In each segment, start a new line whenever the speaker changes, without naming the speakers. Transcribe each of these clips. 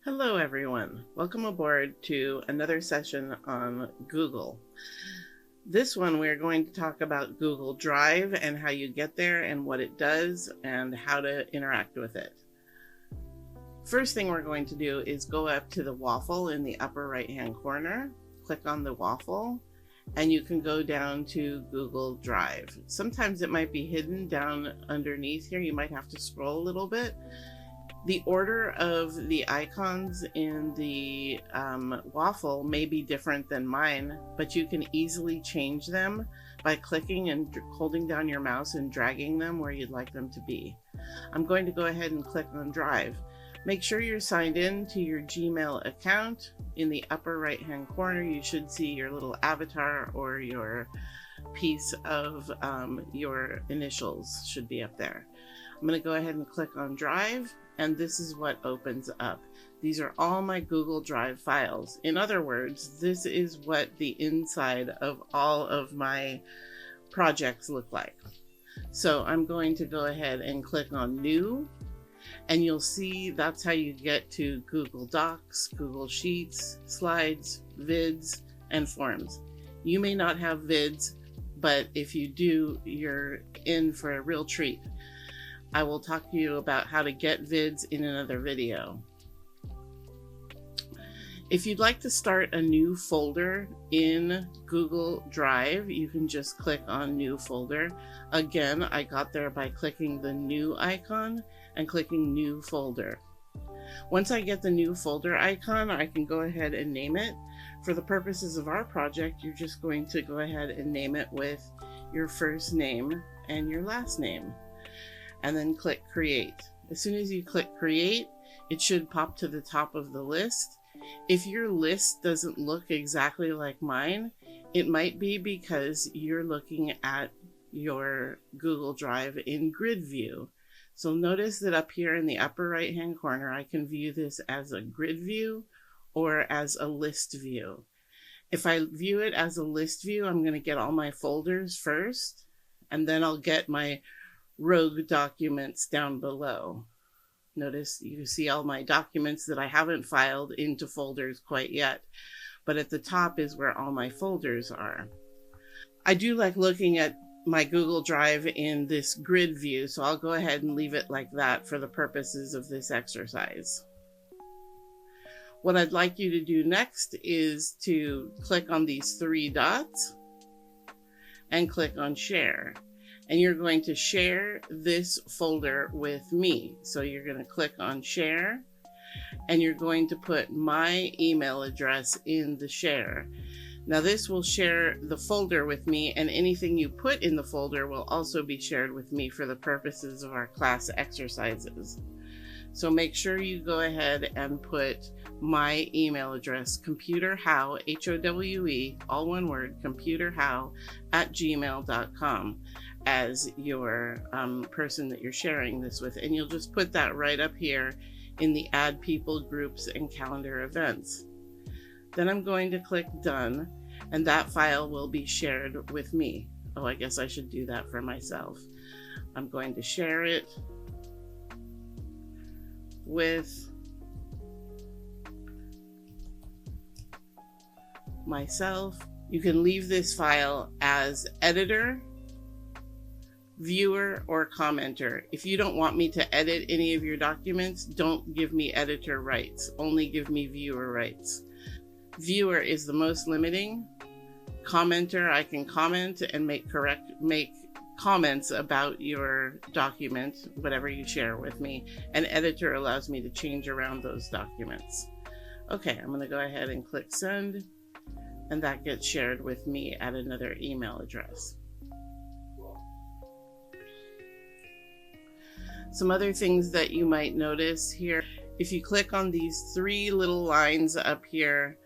Hello everyone, welcome aboard to another session on Google. This one we're going to talk about Google Drive and how you get there and what it does and how to interact with it. First thing we're going to do is go up to the waffle in the upper right hand corner, click on the waffle, and you can go down to Google Drive. Sometimes it might be hidden down underneath here. You might have to scroll a little bit. The order of the icons in the waffle may be different than mine, but you can easily change them by clicking and holding down your mouse and dragging them where you'd like them to be. I'm going to go ahead and click on Drive. Make sure you're signed in to your Gmail account. In the upper right hand corner, you should see your little avatar or your piece of your initials should be up there. I'm going to go ahead and click on Drive, and this is what opens up. These are all my Google Drive files. In other words, this is what the inside of all of my projects look like. So I'm going to go ahead and click on New, and you'll see that's how you get to Google Docs, Google Sheets, Slides, Vids, and Forms. You may not have Vids, but if you do, you're in for a real treat. I will talk to you about how to get vids in another video. If you'd like to start a new folder in Google Drive, you can just click on New Folder. Again, I got there by clicking the New icon and clicking New Folder. Once I get the New Folder icon, I can go ahead and name it. For the purposes of our project, you're just going to go ahead and name it with your first name and your last name, and then click Create. As soon as you click Create, it should pop to the top of the list. If your list doesn't look exactly like mine, it might be because you're looking at your Google Drive in grid view. So notice that up here in the upper right hand corner, I can view this as a grid view or as a list view. If I view it as a list view, I'm going to get all my folders first, and then I'll get my rogue documents down below. Notice you see all my documents that I haven't filed into folders quite yet, but at the top is where all my folders are. I do like looking at my Google Drive in this grid view, so I'll go ahead and leave it like that for the purposes of this exercise. What I'd like you to do next is to click on these three dots and click on Share. And you're going to share this folder with me. So you're going to click on Share, and you're going to put my email address in the share. Now this will share the folder with me, and anything you put in the folder will also be shared with me for the purposes of our class exercises. So make sure you go ahead and put my email address, computerhow, H-O-W-E, all one word, computerhow@gmail.com as your person that you're sharing this with. And you'll just put that right up here in the Add People, Groups, and Calendar Events. Then I'm going to click Done, and that file will be shared with me. Oh, I guess I should do that for myself. I'm going to share it with myself. You can leave this file as editor, viewer, or commenter. If you don't want me to edit any of your documents, don't give me editor rights, only give me viewer rights. Viewer is the most limiting. Commenter, I can comment and make comments about your document, whatever you share with me, and editor allows me to change around those documents. Okay, I'm going to go ahead and click Send, and that gets shared with me at another email address. Some other things that you might notice here, if you click on these three little lines up here,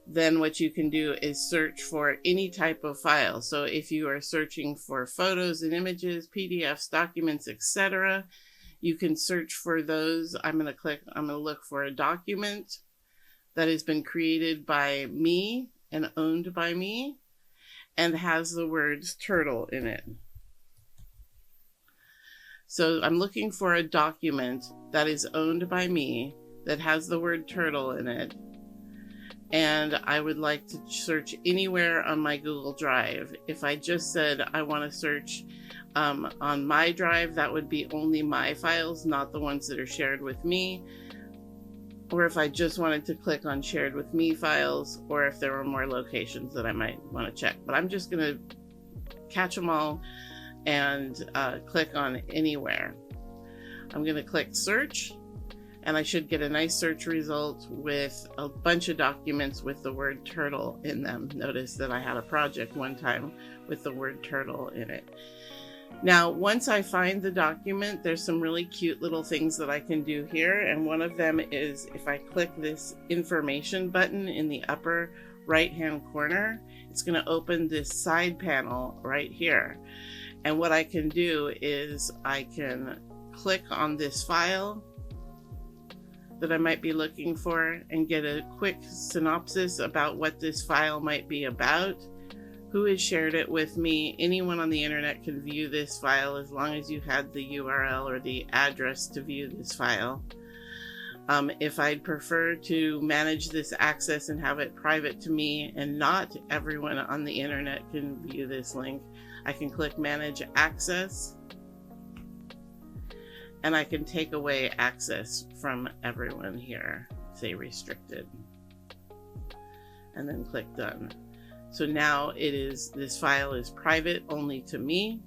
then what you can do is search for any type of file. So if you are searching for photos and images, PDFs, documents, etc., you can search for those. I'm going to look for a document that has been created by me and owned by me and has the words turtle in it. So I'm looking for a document that is owned by me that has the word turtle in it, and I would like to search anywhere on my Google Drive. If I just said I want to search on my drive, that would be only my files, not the ones that are shared with me. Or if I just wanted to click on shared with me files, or if there were more locations that I might want to check. But I'm just going to catch them all and click on anywhere. I'm going to click search, and I should get a nice search result with a bunch of documents with the word turtle in them. Notice that I had a project one time with the word turtle in it. Now, once I find the document, there's some really cute little things that I can do here. And one of them is if I click this information button in the upper right-hand corner, it's going to open this side panel right here. And what I can do is I can click on this file that I might be looking for and get a quick synopsis about what this file might be about, who has shared it with me. Anyone on the internet can view this file as long as you had the URL or the address to view this file. If I'd prefer to manage this access and have it private to me and not everyone on the internet can view this link, I can click Manage Access, and I can take away access from everyone here, say restricted, and then click Done. So now this file is private only to me,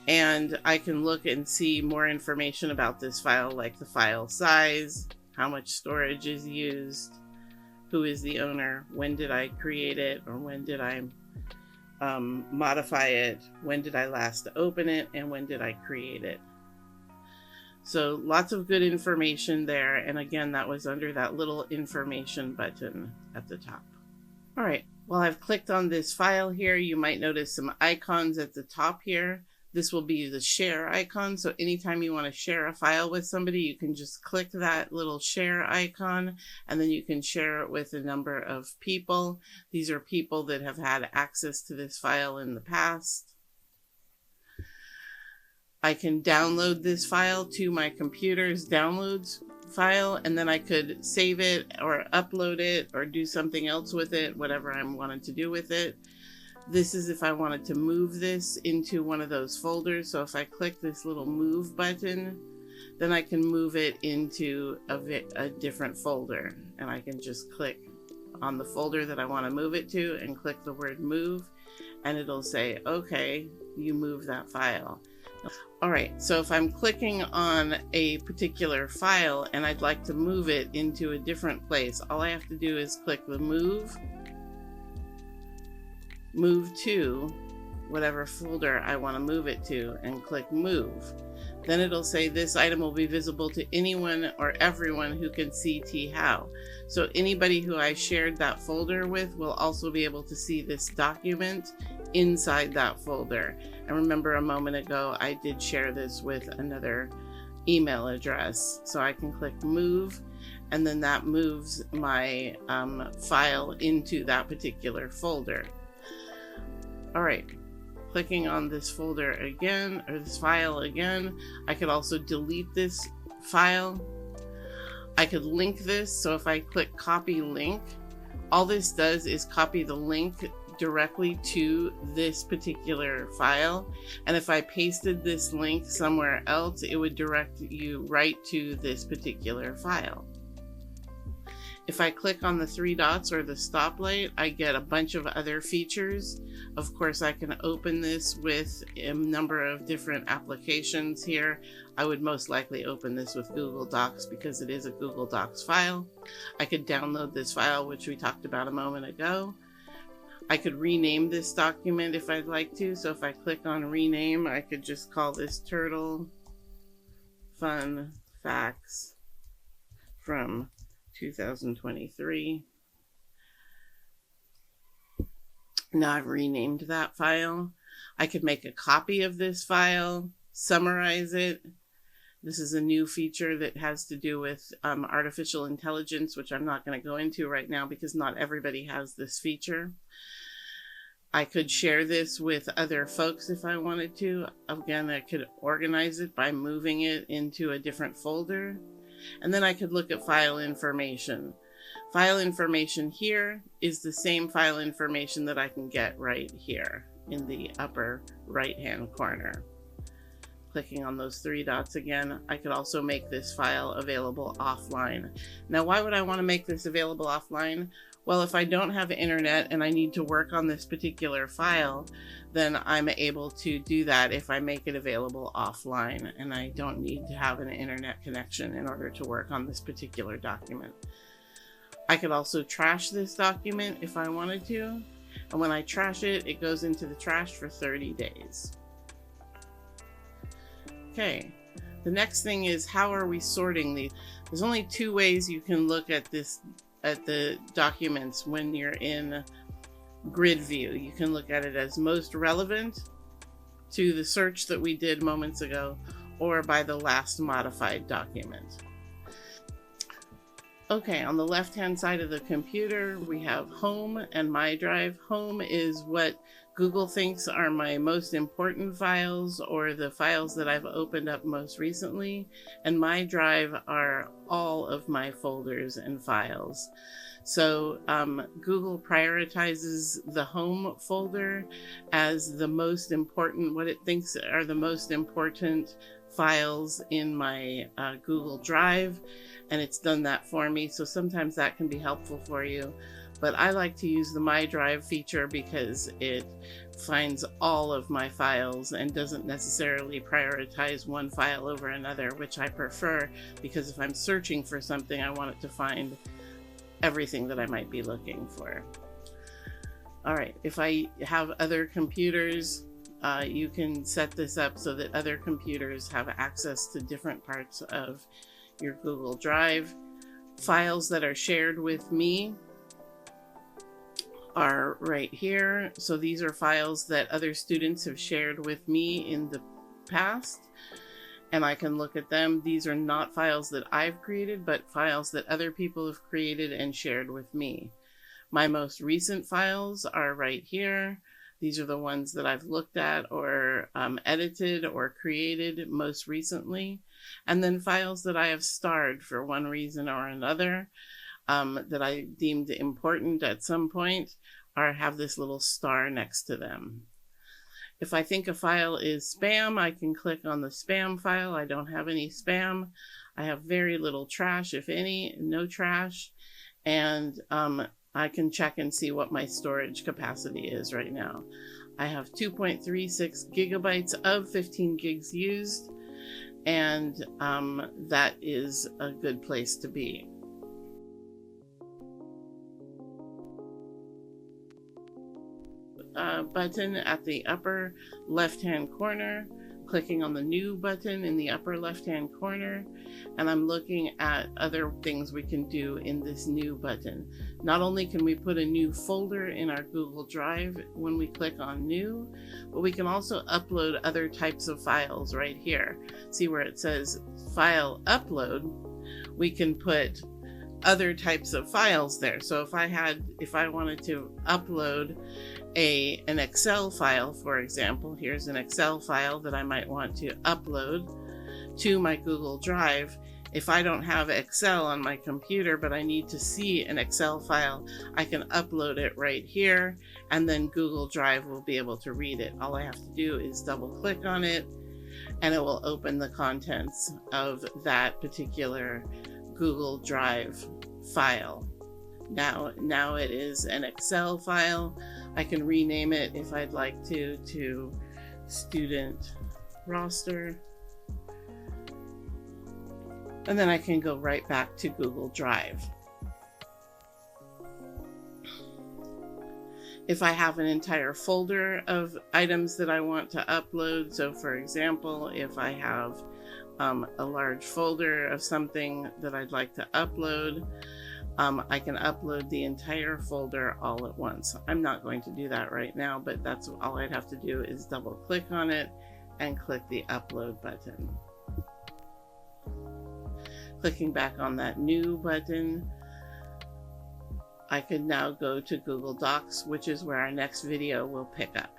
and I can look and see more information about this file, like the file size, how much storage is used, who is the owner, when did I create it, or when did I modify it, when did I last open it, and when did I create it. So lots of good information there, and again, that was under that little information button at the top. All right, well, I've clicked on this file here. You might notice some icons at the top here. This will be the share icon. So anytime you want to share a file with somebody, you can just click that little share icon, and then you can share it with a number of people. These are people that have had access to this file in the past. I can download this file to my computer's downloads file, and then I could save it or upload it or do something else with it, whatever I wanted to do with it. This is if I wanted to move this into one of those folders. So if I click this little move button, then I can move it into a different folder, and I can just click on the folder that I want to move it to and click the word move, and it'll say, okay, you move that file. All right, so if I'm clicking on a particular file and I'd like to move it into a different place, all I have to do is click the move to whatever folder I want to move it to, and click move. Then it'll say this item will be visible to anyone or everyone who can see T-How. So anybody who I shared that folder with will also be able to see this document inside that folder. And remember, a moment ago I did share this with another email address. So I can click move, and then that moves my file into that particular folder. All right, clicking on this folder again, or this file again, I could also delete this file. I could link this. So if I click copy link, all this does is copy the link directly to this particular file. And if I pasted this link somewhere else, it would direct you right to this particular file. If I click on the three dots or the stoplight, I get a bunch of other features. Of course, I can open this with a number of different applications here. I would most likely open this with Google Docs because it is a Google Docs file. I could download this file, which we talked about a moment ago. I could rename this document if I'd like to. So if I click on rename, I could just call this Turtle Fun Facts from 2023. Now I've renamed that file. I could make a copy of this file, summarize it. This is a new feature that has to do with artificial intelligence, which I'm not going to go into right now because not everybody has this feature. I could share this with other folks if I wanted to. Again, I could organize it by moving it into a different folder. And then I could look at file information. File information here is the same file information that I can get right here in the upper right-hand corner. Clicking on those three dots again, I could also make this file available offline. Now, why would I want to make this available offline? Well, if I don't have internet and I need to work on this particular file, then I'm able to do that if I make it available offline, and I don't need to have an internet connection in order to work on this particular document. I could also trash this document if I wanted to, and when I trash it, it goes into the trash for 30 days. Okay, the next thing is, how are we sorting these? There's only two ways you can look at the documents when you're in grid view. You can look at it as most relevant to the search that we did moments ago, or by the last modified document. Okay, on the left-hand side of the computer, we have Home and My Drive. Home is what Google thinks are my most important files, or the files that I've opened up most recently, and My Drive are all of my folders and files. So Google prioritizes the Home folder as the most important, what it thinks are the most important files in my Google Drive, and it's done that for me. So sometimes that can be helpful for you. But I like to use the My Drive feature because it finds all of my files and doesn't necessarily prioritize one file over another, which I prefer, because if I'm searching for something, I want it to find everything that I might be looking for. All right, if I have other computers, you can set this up so that other computers have access to different parts of your Google Drive. Files that are shared with me are right here. So these are files that other students have shared with me in the past, and I can look at them. These are not files that I've created, but files that other people have created and shared with me. My most recent files are right here. These are the ones that I've looked at or edited or created most recently. And then files that I have starred for one reason or another, that I deemed important at some point, or have this little star next to them. If I think a file is spam, I can click on the spam file. I don't have any spam. I have very little trash, if any, no trash. And I can check and see what my storage capacity is right now. I have 2.36 gigabytes of 15 gigs used, and that is a good place to be. Button at the upper left-hand corner, clicking on the new button in the upper left-hand corner, and I'm looking at other things we can do in this new button. Not only can we put a new folder in our Google Drive when we click on new, but we can also upload other types of files right here. See where it says file upload? We can put other types of files there. So if I wanted to upload an Excel file, for example, here's an Excel file that I might want to upload to my Google Drive. If I don't have Excel on my computer, but I need to see an Excel file, I can upload it right here, and then Google Drive will be able to read it. All I have to do is double click on it, and it will open the contents of that particular Google Drive file. Now it is an Excel file. I can rename it if I'd like to student roster. And then I can go right back to Google Drive. If I have an entire folder of items that I want to upload, so for example, if I have a large folder of something that I'd like to upload, I can upload the entire folder all at once. I'm not going to do that right now, but that's all I'd have to do is double click on it and click the upload button. Clicking back on that new button, I could now go to Google Docs, which is where our next video will pick up.